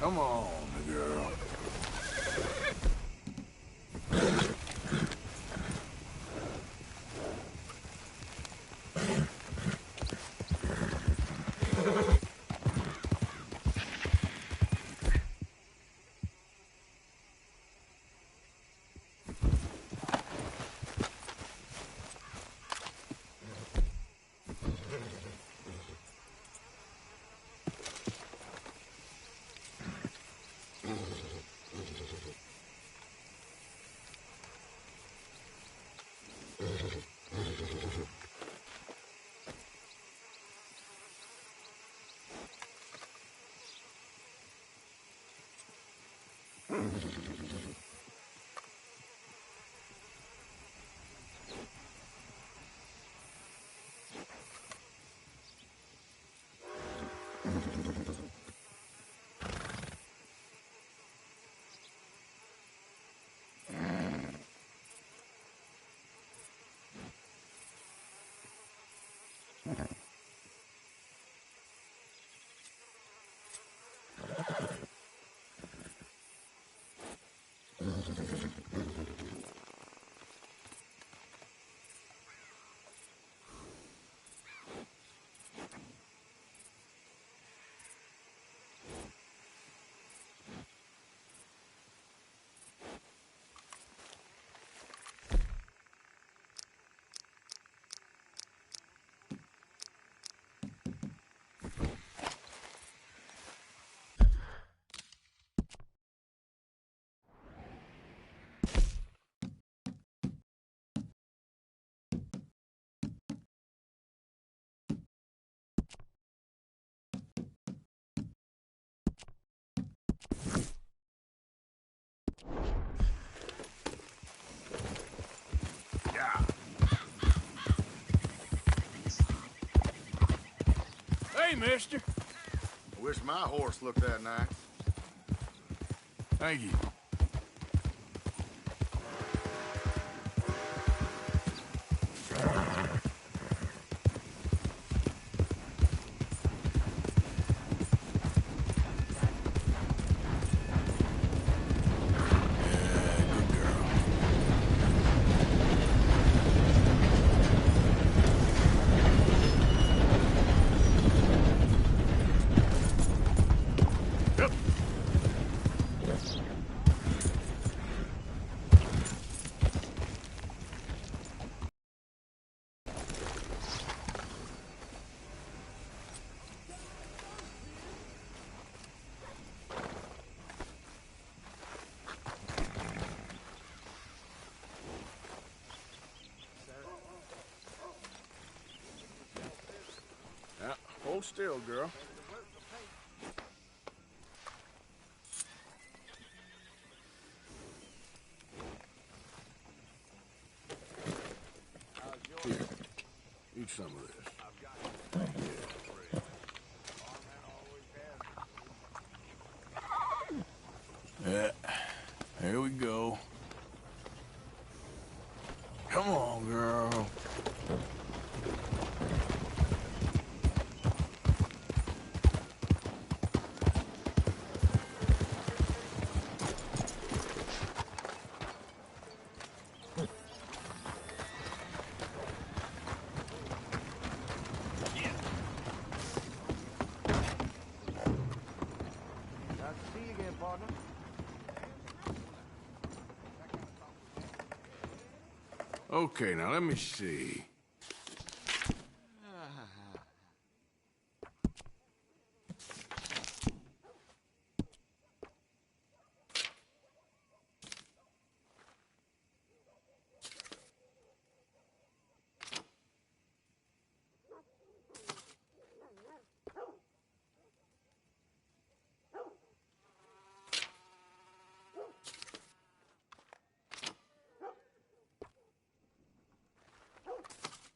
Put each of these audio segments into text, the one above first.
Come on, girl. Hey, mister. I wish my horse looked that nice. Thank you. Hold still, girl. Here, eat some of this. Yeah, here we go. Come on, girl. Okay, now let me see.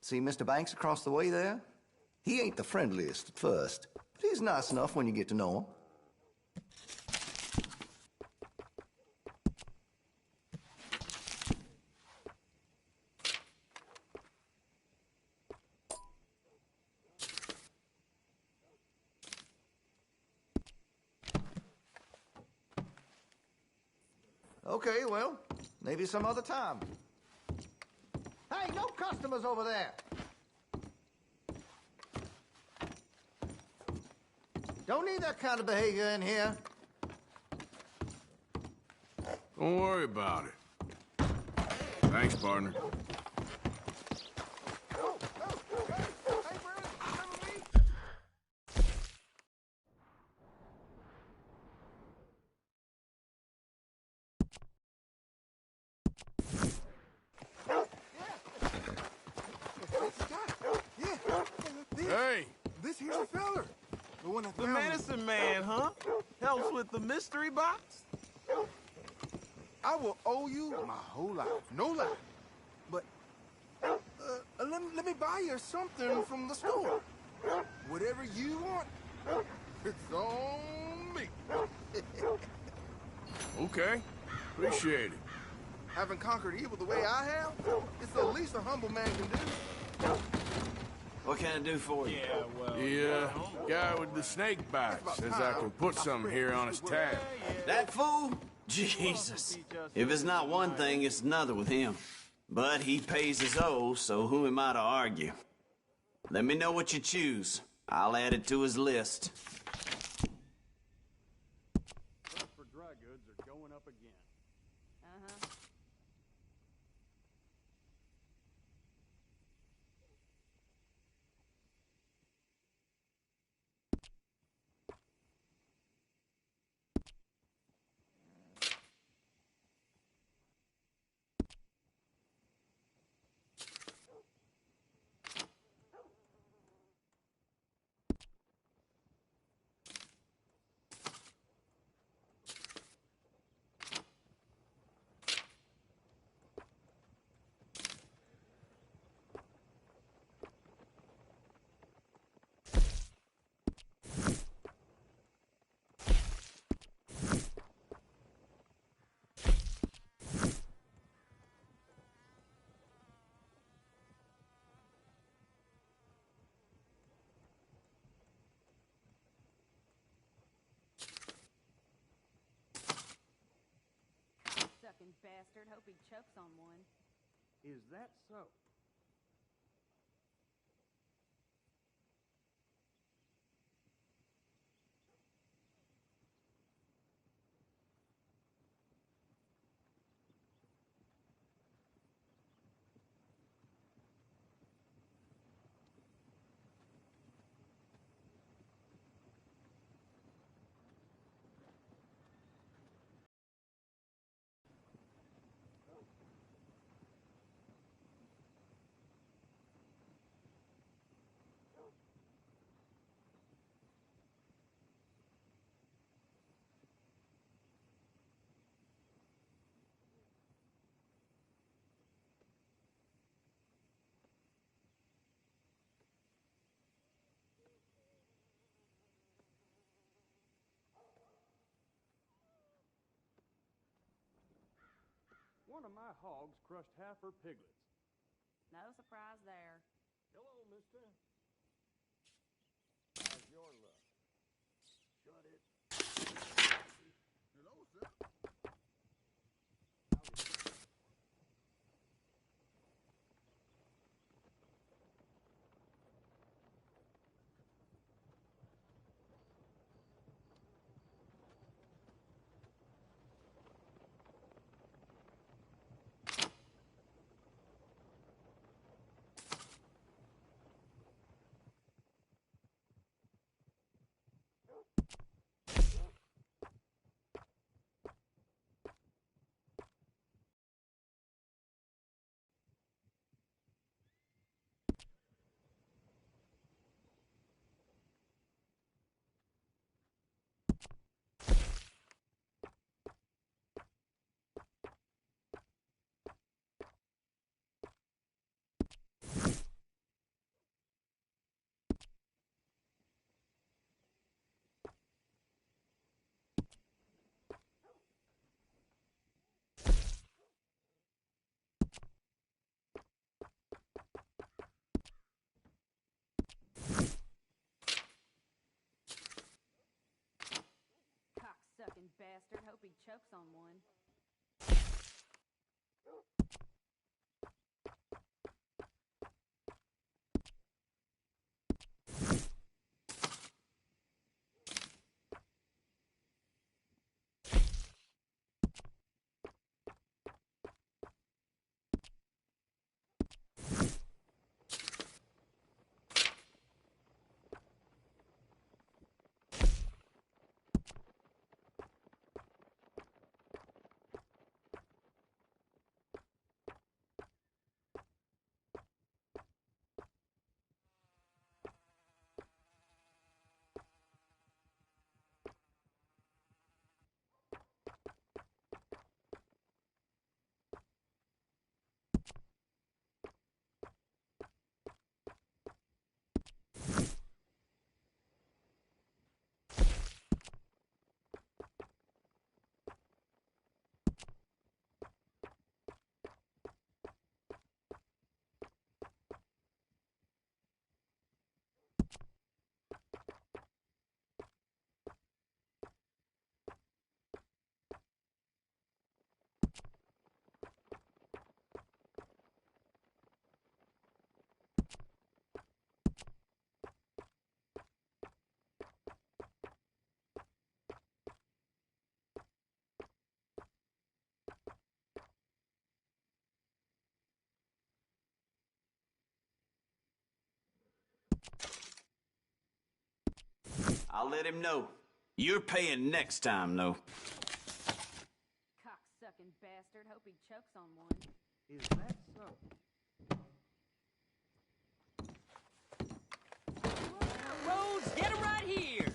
See Mr. Banks across the way there? He ain't the friendliest at first, but he's nice enough when you get to know him. Okay, well, maybe some other time. Hey, no customers over there! Don't need that kind of behavior in here. Don't worry about it. Thanks, partner. Hey! This here's the feller. The one that The found me. medicine man, huh? Helps with the mystery box? I will owe you my whole life. No lie. But, let me buy you something from the store. Whatever you want, it's on me. Okay. Appreciate it. Having conquered evil the way I have, it's the least a humble man can do. What can I do for you? Yeah, well... The guy with the snake bites says I can put something here on his tab. That fool? Jesus. If it's not one thing, it's another with him. But he pays his owe, so who am I to argue? Let me know what you choose. I'll add it to his list. For dry goods are going up again. Sucking bastard. Hope he chokes on one. Is that so? One of my hogs crushed half her piglets. No surprise there. Hello, mister. How's your luck? Shut it. Hello, sir. Cock-sucking bastard. Hope he chokes on one. I'll let him know. You're paying next time, though. Cocksucking bastard. Hope he chokes on one. Is that so? Rhodes, get him right here!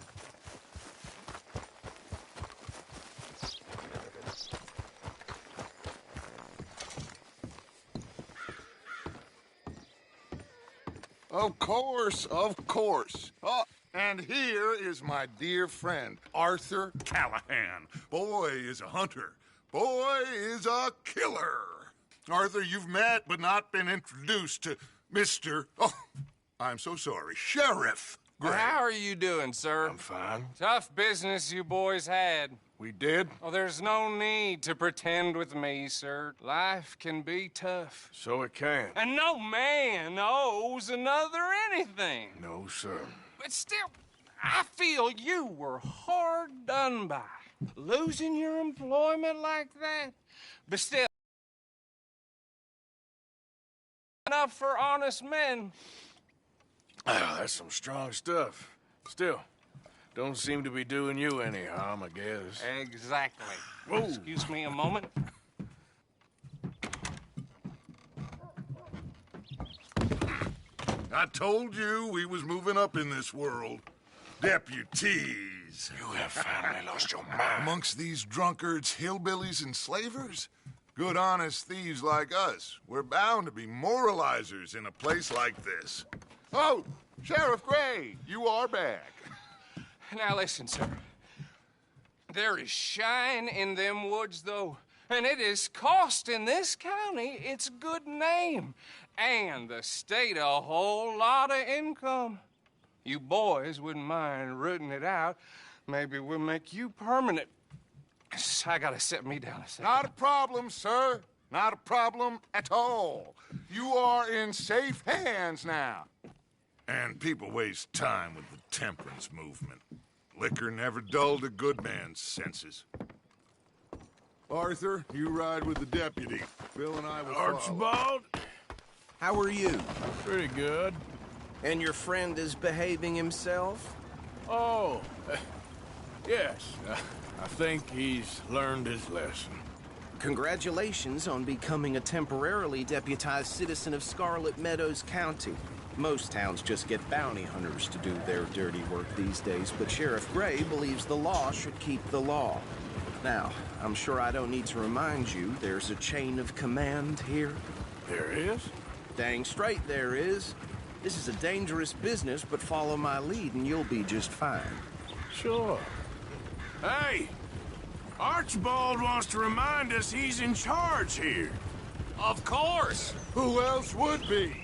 Of course, of course. Oh, and here is my dear friend, Arthur Callahan. Boy is a hunter. Boy is a killer. Arthur, you've met but not been introduced to Mr. Oh, I'm so sorry, Sheriff Gray. How are you doing, sir? I'm fine. Tough business you boys had. We did? Oh, there's no need to pretend with me, sir. Life can be tough. So it can. And no man owes another anything. No, sir. But still, I feel you were hard done by. Losing your employment like that. But still, enough for honest men. Ah, that's some strong stuff. Still, don't seem to be doing you any harm, I guess. Exactly. Whoa. Excuse me a moment. I told you we was moving up in this world. Deputies. You have finally lost your mind. Amongst these drunkards, hillbillies, and slavers? Good, honest thieves like us. We're bound to be moralizers in a place like this. Oh, Sheriff Gray, you are back. Now listen, sir. There is shine in them woods, though, and it is costing this county its good name and the state a whole lot of income. You boys wouldn't mind rooting it out. Maybe we'll make you permanent. I gotta sit me down a second. Not a problem, sir. Not a problem at all. You are in safe hands now. And people waste time with the temperance movement. Liquor never dulled a good man's senses. Arthur, you ride with the deputy. Bill and I will follow. Archibald? How are you? Pretty good. And your friend is behaving himself? Oh, yes. I think he's learned his lesson. Congratulations on becoming a temporarily deputized citizen of Scarlet Meadows County. Most towns just get bounty hunters to do their dirty work these days, but Sheriff Gray believes the law should keep the law. Now, I'm sure I don't need to remind you there's a chain of command here. There is? Dang straight there is. This is a dangerous business, but follow my lead and you'll be just fine. Sure. Hey! Archibald wants to remind us he's in charge here. Of course. Who else would be?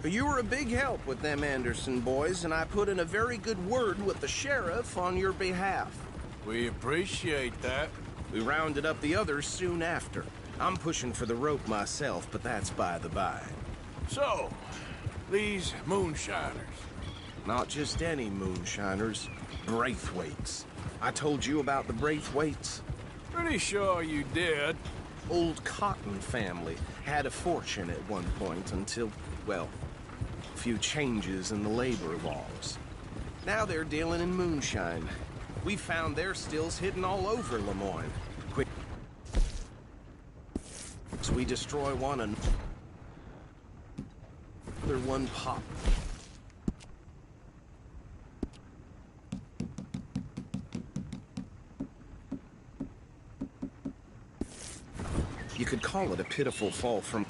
You were a big help with them Anderson boys, and I put in a very good word with the sheriff on your behalf. We appreciate that. We rounded up the others soon after. I'm pushing for the rope myself, but that's by the by. So, these moonshiners. Not just any moonshiners, Braithwaites. I told you about the Braithwaites? Pretty sure you did. Old Cotton family had a fortune at one point until, well, a few changes in the labor laws. Now they're dealing in moonshine. We found their stills hidden all over Lemoyne. Quick. So we destroy one and another one pop. You could call it a pitiful fall from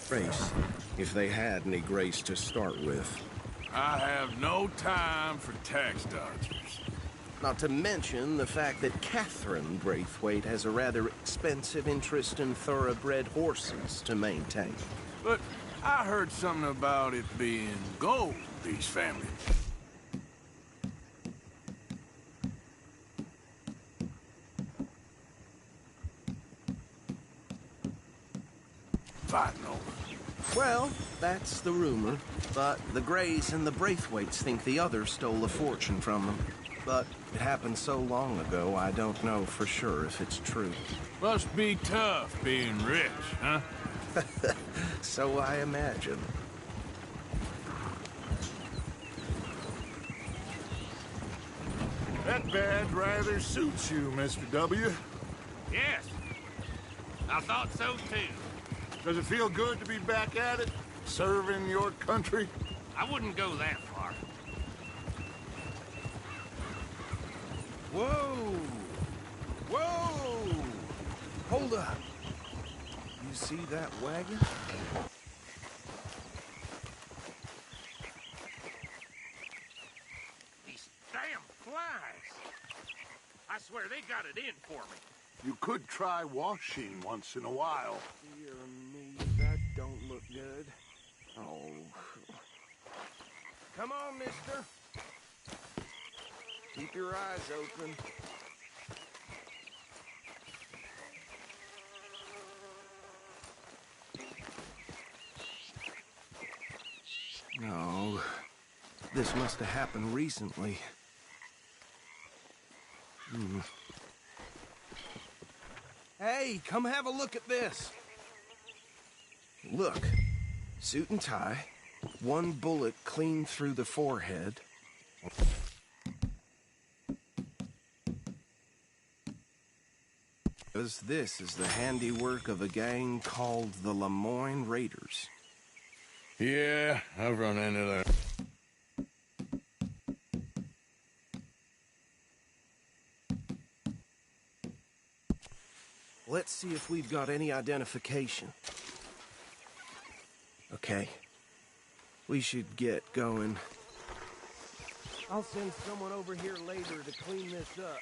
grace, if they had any grace to start with. I have no time for tax dodgers. Not to mention the fact that Catherine Braithwaite has a rather expensive interest in thoroughbred horses to maintain. But I heard something about it being gold, these families. Fighting over. Well, that's the rumor. But the Greys and the Braithwaites think the others stole a fortune from them. But it happened so long ago, I don't know for sure if it's true. Must be tough being rich, huh? So I imagine. That badge rather suits you, Mr. W. Yes. I thought so, too. Does it feel good to be back at it, serving your country? I wouldn't go that far. Whoa! Whoa! Hold up. You see that wagon? These damn flies. I swear they got it in for me. You could try washing once in a while. Dear me, that don't look good. Oh. Come on, mister. Keep your eyes open. No. This must have happened recently. Hey, come have a look at this. Look. Suit and tie. One bullet clean through the forehead. This is the handiwork of a gang called the Lemoyne Raiders. Yeah, I've run into that. Let's see if we've got any identification. Okay. We should get going. I'll send someone over here later to clean this up.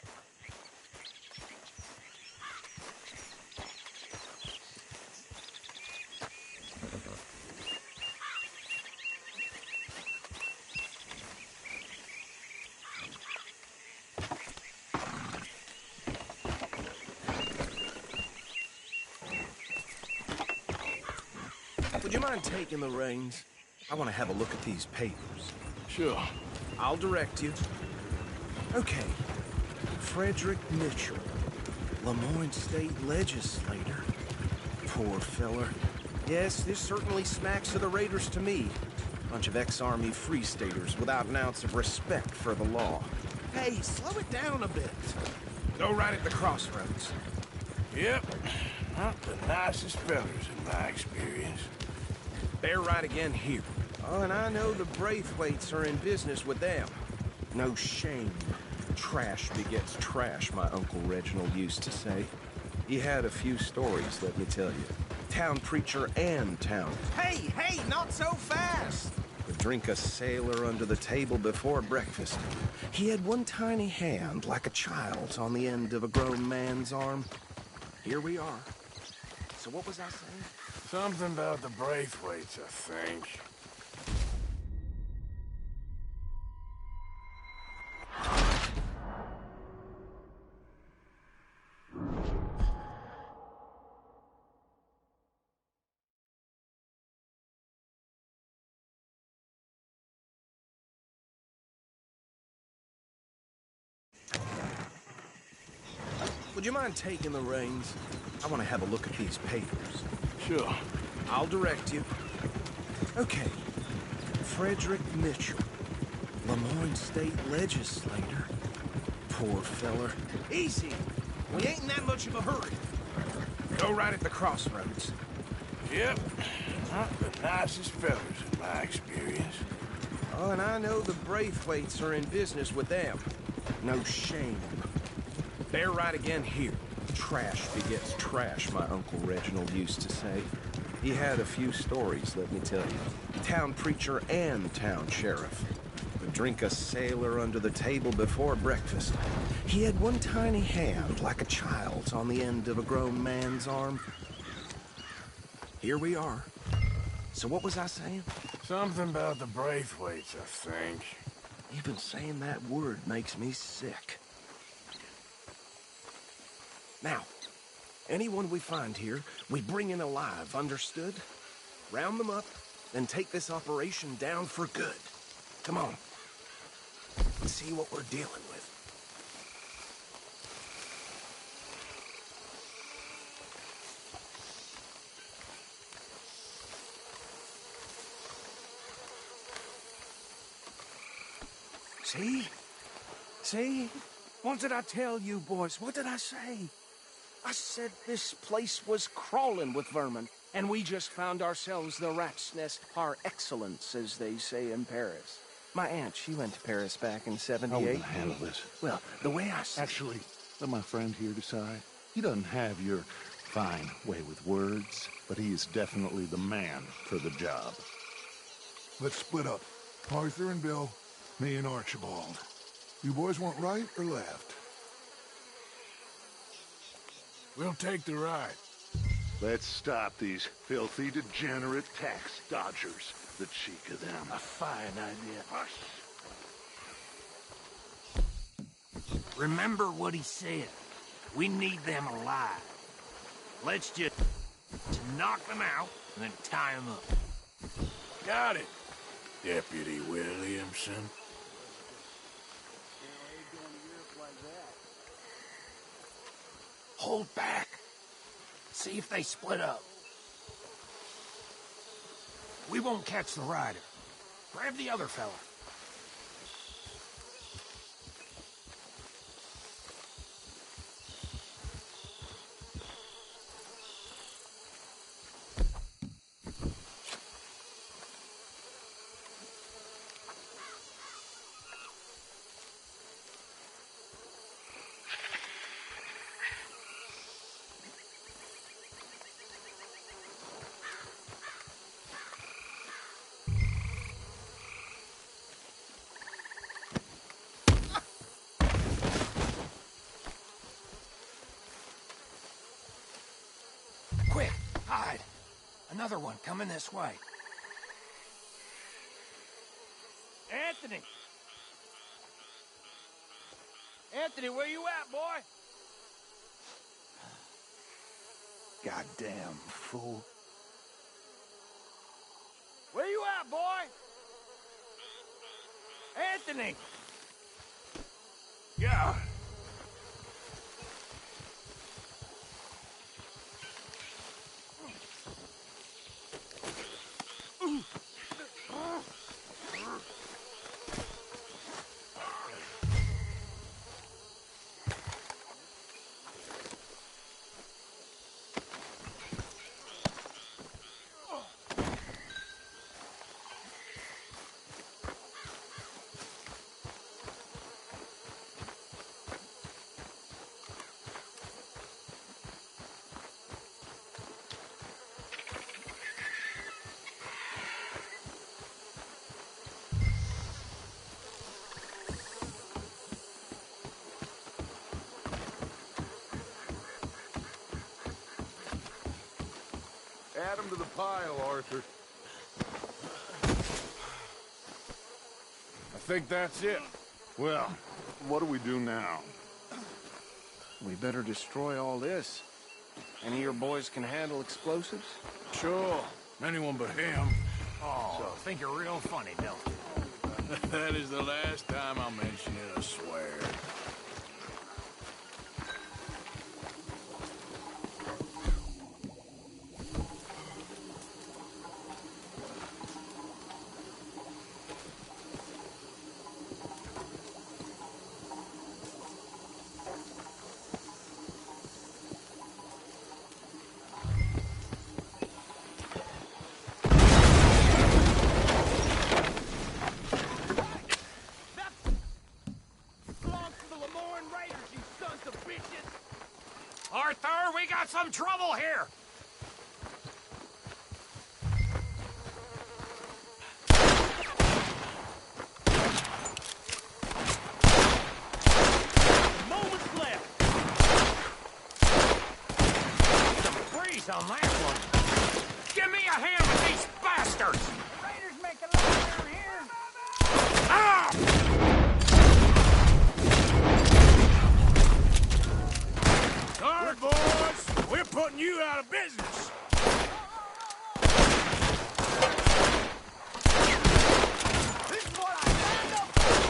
Would you mind taking the reins? I want to have a look at these papers. Sure. I'll direct you. Okay. Frederick Mitchell, Lemoyne State Legislator. Poor feller. Yes, this certainly smacks of the Raiders to me. Bunch of ex-Army Free Staters without an ounce of respect for the law. Hey, slow it down a bit. Go right at the crossroads. Yep. Not the nicest fellas in my experience. They're right again here. Oh, and I know the Braithwaites are in business with them. No shame. Trash begets trash, my Uncle Reginald used to say. He had a few stories, let me tell you. Town preacher and town. Hey, not so fast! Would drink a sailor under the table before breakfast. He had one tiny hand, like a child's, on the end of a grown man's arm. Here we are. So what was I saying? Something about the Braithwaites, I think. would you mind taking the reins? I want to have a look at these papers. Sure. I'll direct you. Okay. Frederick Mitchell, Lemoyne State Legislator. Poor feller. Easy. We ain't in that much of a hurry. Go right at the crossroads. Yep. Not the nicest fellas in my experience. Oh, and I know the Braithwaites are in business with them. No shame. They're right again here. Trash begets trash, my Uncle Reginald used to say. He had a few stories, let me tell you. Town preacher and town sheriff. Would drink a sailor under the table before breakfast. He had one tiny hand, like a child's, on the end of a grown man's arm. Here we are. So what was I saying? Something about the Braithwaites, I think. Even saying that word makes me sick. Now, anyone we find here, we bring in alive, understood? Round them up, then take this operation down for good. Come on. Let's see what we're dealing with. See? See? What did I tell you, boys? What did I say? I said this place was crawling with vermin, and we just found ourselves the rat's nest par excellence, as they say in Paris. My aunt, she went to Paris back in '78. How are we gonna handle this? Well, the way I see... Actually, let my friend here decide. He doesn't have your fine way with words, but he is definitely the man for the job. Let's split up. Arthur and Bill, me and Archibald. You boys want right or left? We'll take the right. Let's stop these filthy, degenerate tax dodgers. The cheek of them. A fine idea. Hush. Remember what he said. We need them alive. Let's just knock them out and then tie them up. Got it, Deputy Williamson. Hold back. See if they split up. We won't catch the rider. Grab the other fella. Quick, hide. Another one coming this way. Anthony! Anthony, where you at, boy? Goddamn fool. Where you at, boy? Anthony! Yeah. Add them to the pile, Arthur. I think that's it. Well, what do we do now? We better destroy all this. Any of your boys can handle explosives? Sure. Anyone but him. Oh, so think you're real funny, don't you? That is the last time I'll mention it, I swear. of bitches! Arthur, we got some trouble here! Moments left! Some freeze on that one! Give me a hand with these bastards! Raiders make a lot around here. Ah! Sorry, boys. We're putting you out of business. This is what I signed up for.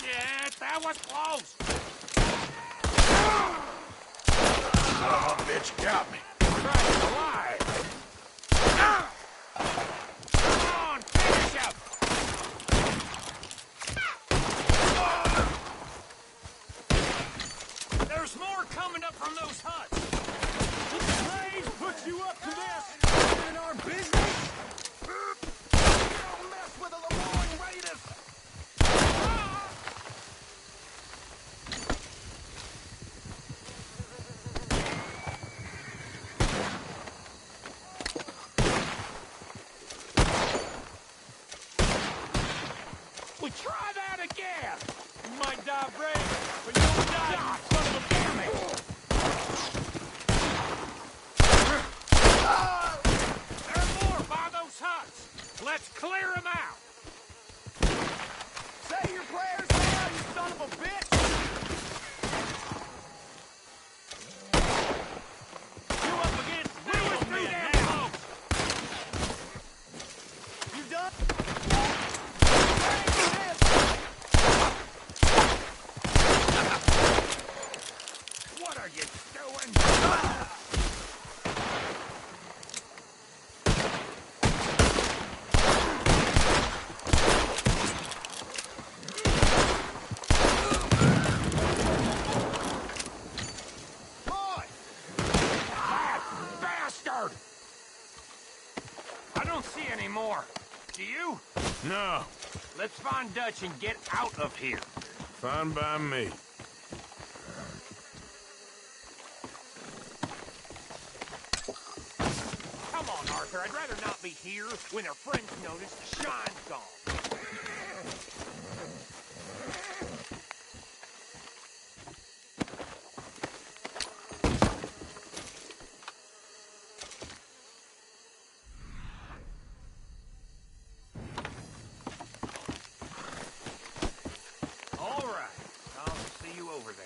Yeah, that was close! Son of a bitch got me. Christ alive! Ah! Come on, finish him! There's more coming up from those huts! Did the slaves put you up to this? In our business? Don't mess with the Lemoyne Raiders! We try that again! You might die brave, but you'll die, you son of a damn. There are more by those huts! Let's clear them out! Say your prayers now, you son of a bitch! You up against real men now! You done? What are you doing? Boy! That bastard! I don't see any more. Do you? No. Let's find Dutch and get out of here. Fine by me. Come on, Arthur. I'd rather not be here when their friends notice the shine's gone. All right. I'll see you over there.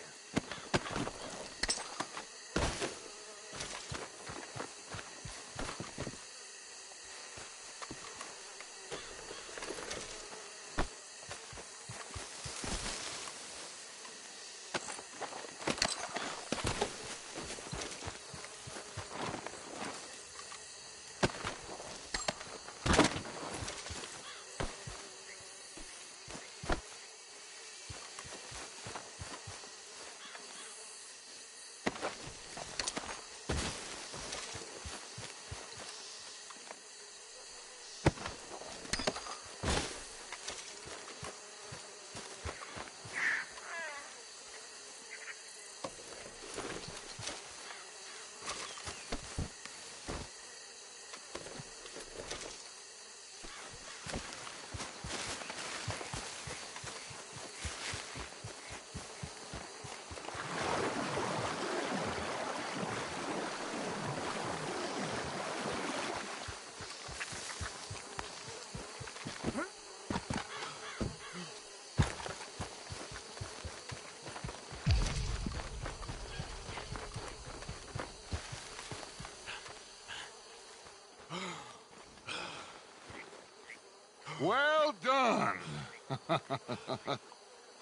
Well done.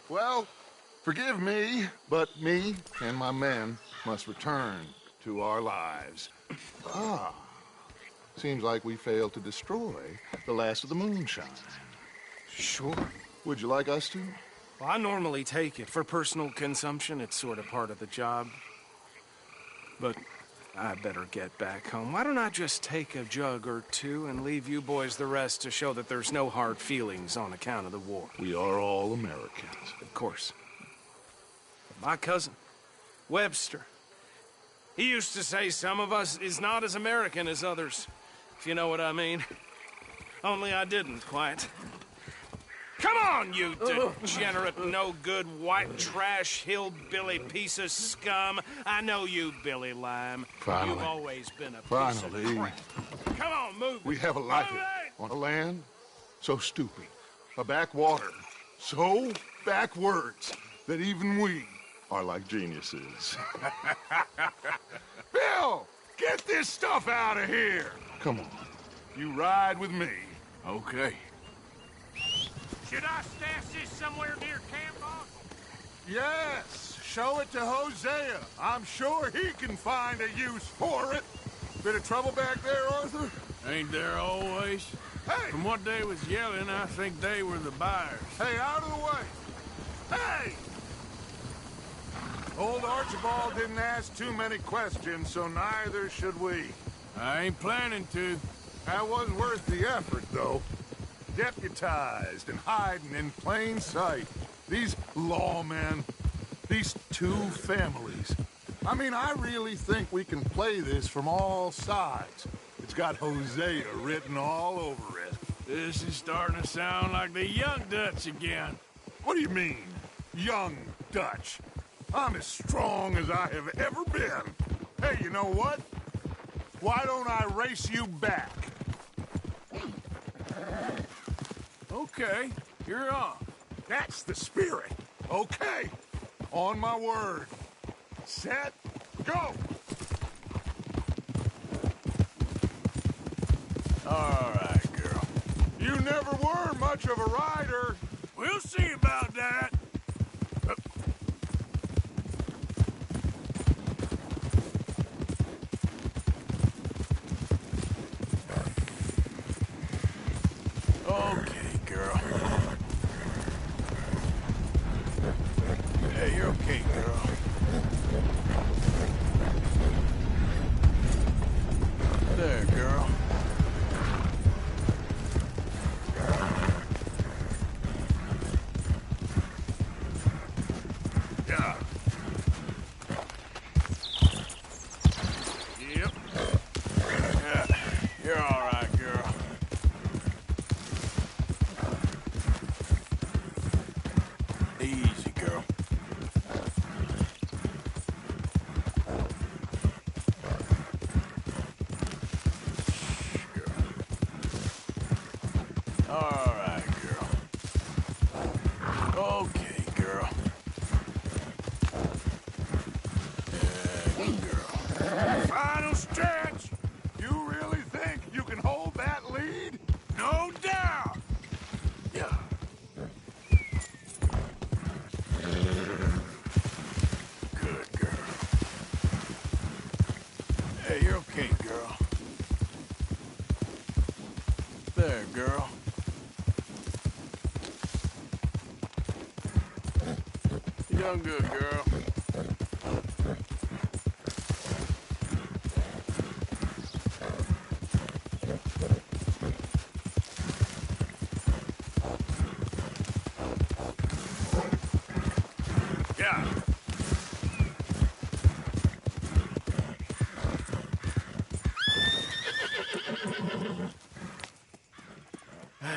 Well, forgive me, but me and my men must return to our lives. Ah, seems like we failed to destroy the last of the moonshine. Sure. Would you like us to? Well, I normally take it. For personal consumption, it's sort of part of the job. But I better get back home. Why don't I just take a jug or two and leave you boys the rest to show that there's no hard feelings on account of the war? We are all Americans. Of course. My cousin, Webster. He used to say some of us is not as American as others, if you know what I mean. Only I didn't quite. Come on, you degenerate, no-good, white trash, hillbilly piece of scum. I know you, Billy Lime. Finally. You've always been a piece of Finally. crap. Come on, move. We have a life Move it! on a land so stupid, a backwater so backwards that even we are like geniuses. Bill, get this stuff out of here. Come on, you ride with me. Okay. Should I stash this somewhere near camp, boss? Yes, show it to Hosea. I'm sure he can find a use for it. Bit of trouble back there, Arthur? Ain't there always? Hey! From what they was yelling, I think they were the buyers. Hey, out of the way! Hey! Old Archibald didn't ask too many questions, so neither should we. I ain't planning to. That was worth the effort, though. Deputized and hiding in plain sight. These lawmen, these two families. I mean, I really think we can play this from all sides. It's got Hosea written all over it. This is starting to sound like the Young Dutch again. What do you mean, young Dutch? I'm as strong as I have ever been. Hey, you know what? Why don't I race you back? Okay, you're on. That's the spirit. Okay, on my word. Set, go! All right, girl. You never were much of a rider. We'll see about that. Okay, girl. Hey, you're okay, girl. There, girl. Yeah. Yep. Yeah, you're all right, girl. Easy, girl. All right, girl. Okay, girl. Yeah, good girl. Final stretch! You really think you can hold that lead? No doubt. Yeah. Good girl. Hey, you're okay, girl. There, girl. You done good, girl. Yeah.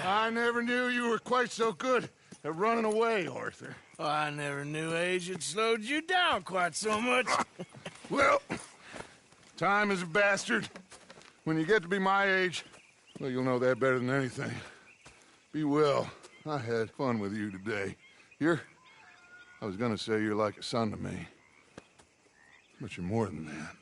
I never knew you were quite so good at running away, Arthur. Oh, I never knew age had slowed you down quite so much. Well, time is a bastard. When you get to be my age, well, you'll know that better than anything. Be well. I had fun with you today. I was gonna say you're like a son to me. But you're more than that.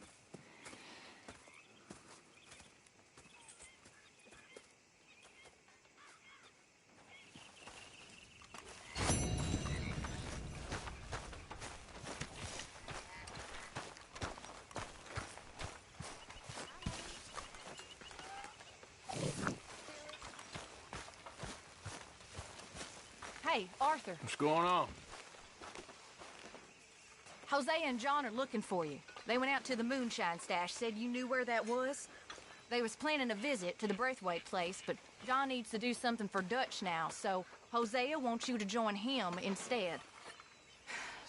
Hey, Arthur. What's going on? Hosea and John are looking for you. They went out to the moonshine stash, said you knew where that was. They was planning a visit to the Braithwaite place, but John needs to do something for Dutch now, so Hosea wants you to join him instead.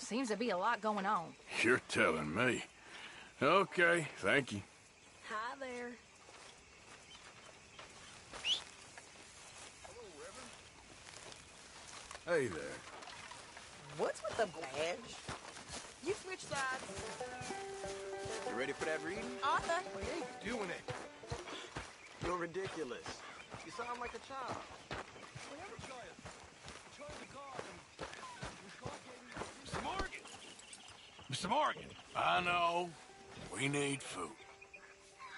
Seems to be a lot going on. You're telling me. Okay, thank you. Hi there. Hey there. What's with the badge? You switch sides. You ready for that reading? Arthur. We ain't doing it. You're ridiculous. You sound like a child. Mr. Morgan! Mr. Morgan! I know. We need food.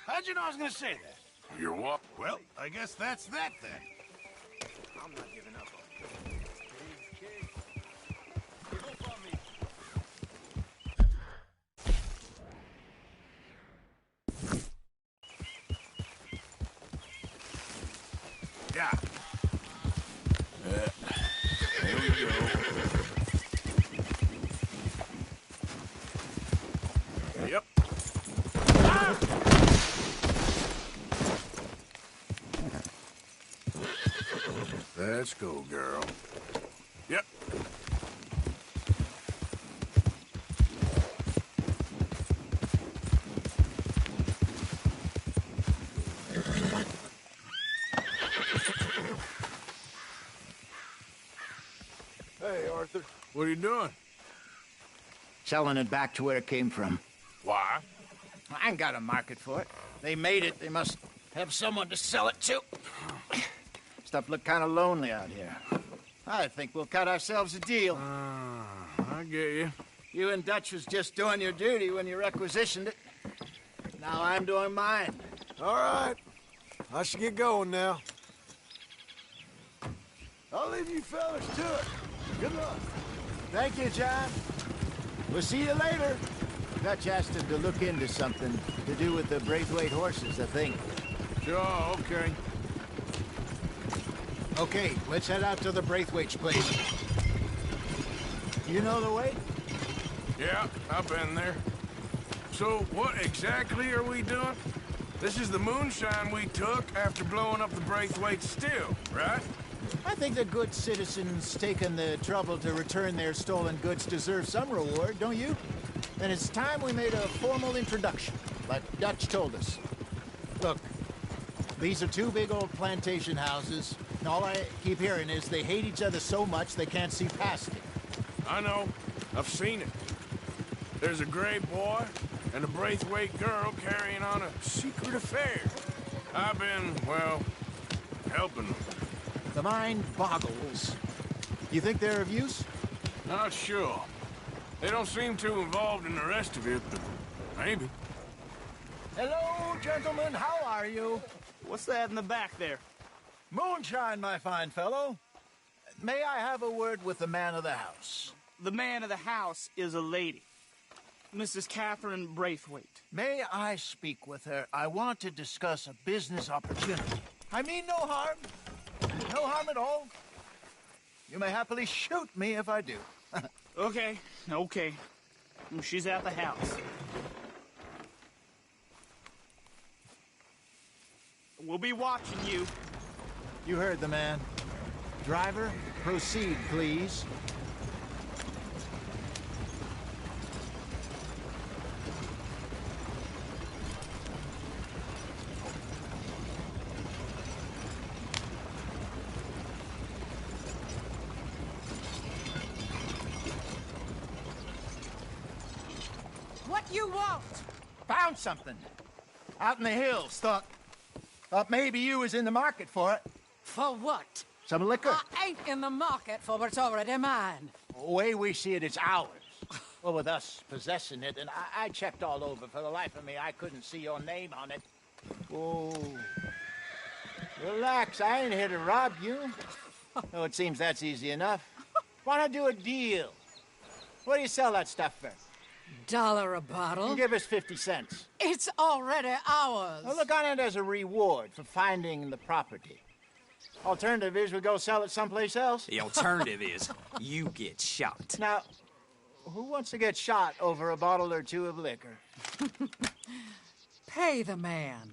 How'd you know I was gonna say that? You're what? Well, I guess that's that then. I'm not giving up on you. Yeah. There we go. Yep. Ah! Let's go, girl. Yep. Hey, Arthur. What are you doing? Selling it back to where it came from. Why? I ain't got a market for it. They made it. They must have someone to sell it to. Stuff look kind of lonely out here. I think we'll cut ourselves a deal. I get you. You and Dutch was just doing your duty when you requisitioned it. Now I'm doing mine. All right. I should get going now. I'll leave you fellas to it. Good luck. Thank you, John. We'll see you later. Dutch asked him to look into something to do with the Braithwaite horses, I think. Sure, okay. Okay, let's head out to the Braithwaite's place. You know the way? Yeah, I've been there. So, what exactly are we doing? This is the moonshine we took after blowing up the Braithwaite still, right? I think the good citizens taking the trouble to return their stolen goods deserve some reward, don't you? And it's time we made a formal introduction, like Dutch told us. Look, these are two big old plantation houses, and all I keep hearing is they hate each other so much they can't see past it. I know. I've seen it. There's a gray boy and a Braithwaite girl carrying on a secret affair. I've been, well, helping them. The mind boggles. You think they're of use? Not sure. They don't seem too involved in the rest of it, but maybe. Hello, gentlemen. How are you? What's that in the back there? Moonshine, my fine fellow. May I have a word with the man of the house? The man of the house is a lady. Mrs. Catherine Braithwaite. May I speak with her? I want to discuss a business opportunity. I mean no harm. No harm at all. You may happily shoot me if I do. Okay. She's at the house. We'll be watching you. You heard the man. Driver, proceed, please. What you want? Found something. Out in the hills. Thought maybe you was in the market for it. For what? Some liquor. I ain't in the market for what's already mine. The way we see it, it's ours. Well, with us possessing it, and I checked all over. For the life of me, I couldn't see your name on it. Oh. Relax, I ain't here to rob you. Oh, it seems that's easy enough. Why not do a deal? What do you sell that stuff for? $1 a bottle? You give us 50 cents. It's already ours. Well, look on it as a reward for finding the property. Alternative is we go sell it someplace else. The alternative is you get shot. Now, who wants to get shot over a bottle or two of liquor? Pay the man.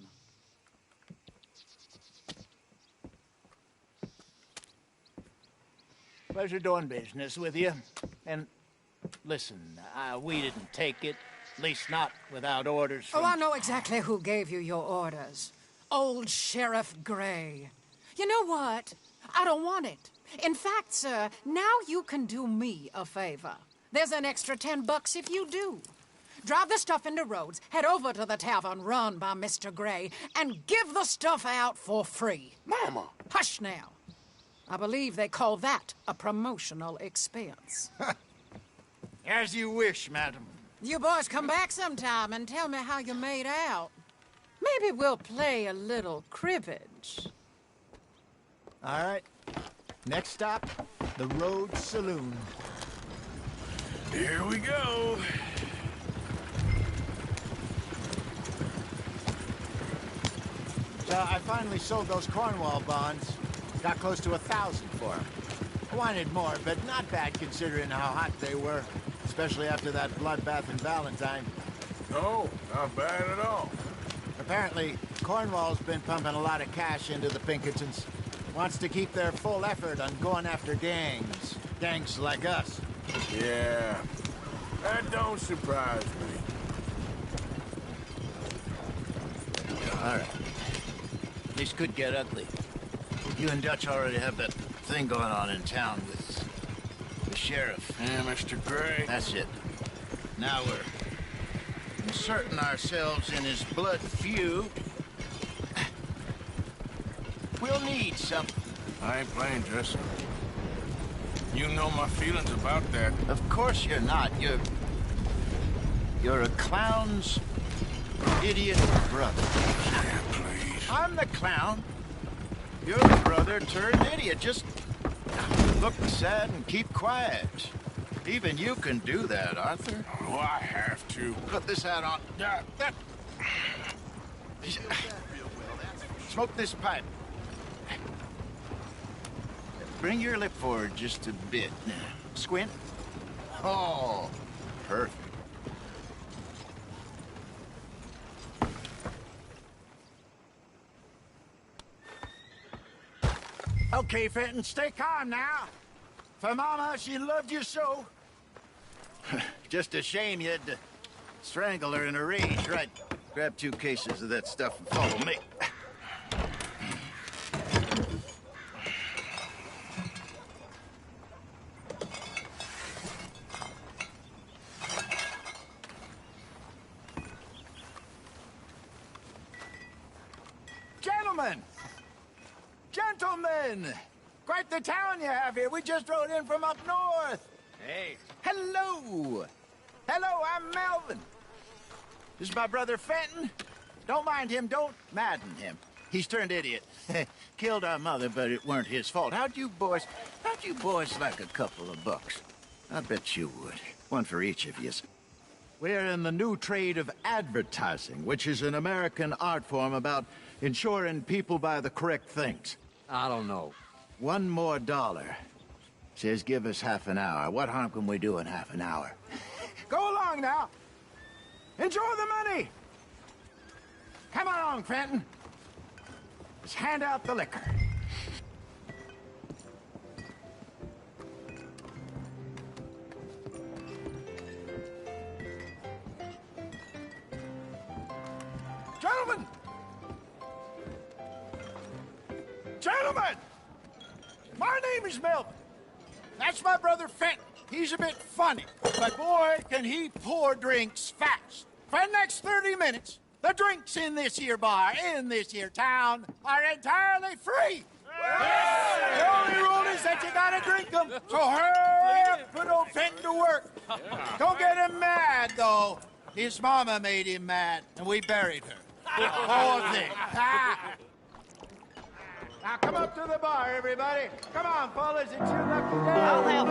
Pleasure doing business with you. And Listen, we didn't take it. At least not without orders from... Oh, I know exactly who gave you your orders. Old Sheriff Gray. You know what? I don't want it. In fact, sir, now you can do me a favor. There's an extra $10 if you do. Drive the stuff into Rhodes, head over to the tavern run by Mr. Gray, and give the stuff out for free. Mama! Hush now. I believe they call that a promotional expense. As you wish, madam. You boys come back sometime and tell me how you made out. Maybe we'll play a little cribbage. All right. Next stop, the Rhodes Saloon. Here we go. So I finally sold those Cornwall bonds. Got close to 1,000 for them. I wanted more, but not bad considering how hot they were. Especially after that bloodbath in Valentine. No, not bad at all. Apparently, Cornwall's been pumping a lot of cash into the Pinkertons. Wants to keep their full effort on going after gangs. Gangs like us. Yeah, that don't surprise me. All right. This could get ugly. You and Dutch already have that thing going on in town with the sheriff. Yeah, Mr. Gray. That's it. Now we're inserting ourselves in his blood feud. We'll need something. I ain't playing, Jesse. You know my feelings about that. Of course you're not. You're a clown's idiot brother. Yeah, please. I'm the clown. You're the brother turned idiot. Just look sad and keep quiet. Even you can do that, Arthur. Oh, I have to. Put this hat on. Smoke this pipe. Bring your lip forward just a bit. Squint. Oh, perfect. Okay, Fenton, stay calm now. For Mama, she loved you so. Just a shame you had to strangle her in a rage, right? Grab 2 cases of that stuff and follow me. Gentlemen! Gentlemen! Quite the town you have here. We just rode in from up north. Hey. Hello! Hello, I'm Melvin. This is my brother Fenton. Don't mind him, don't madden him. He's turned idiot. Killed our mother, but it weren't his fault. How'd you boys like a couple of bucks? I bet you would. One for each of yous. We're in the new trade of advertising, which is an American art form about ensuring people buy the correct things. I don't know. $1 more. Says give us half an hour. What harm can we do in half an hour? Go along now. Enjoy the money. Come along, Fenton. Let's hand out the liquor. Gentlemen! Gentlemen! My name is Melvin. That's my brother Fenton. He's a bit funny, but boy, can he pour drinks fast. For the next 30 minutes, the drinks in this here bar, in this here town, are entirely free. Yeah. The only rule is that you gotta drink them. So hurry up, put old Fenton to work. Don't get him mad, though. His mama made him mad, and we buried her. Poor thing. Now come up to the bar, everybody. Come on, fellas, it's your lucky day. I'll have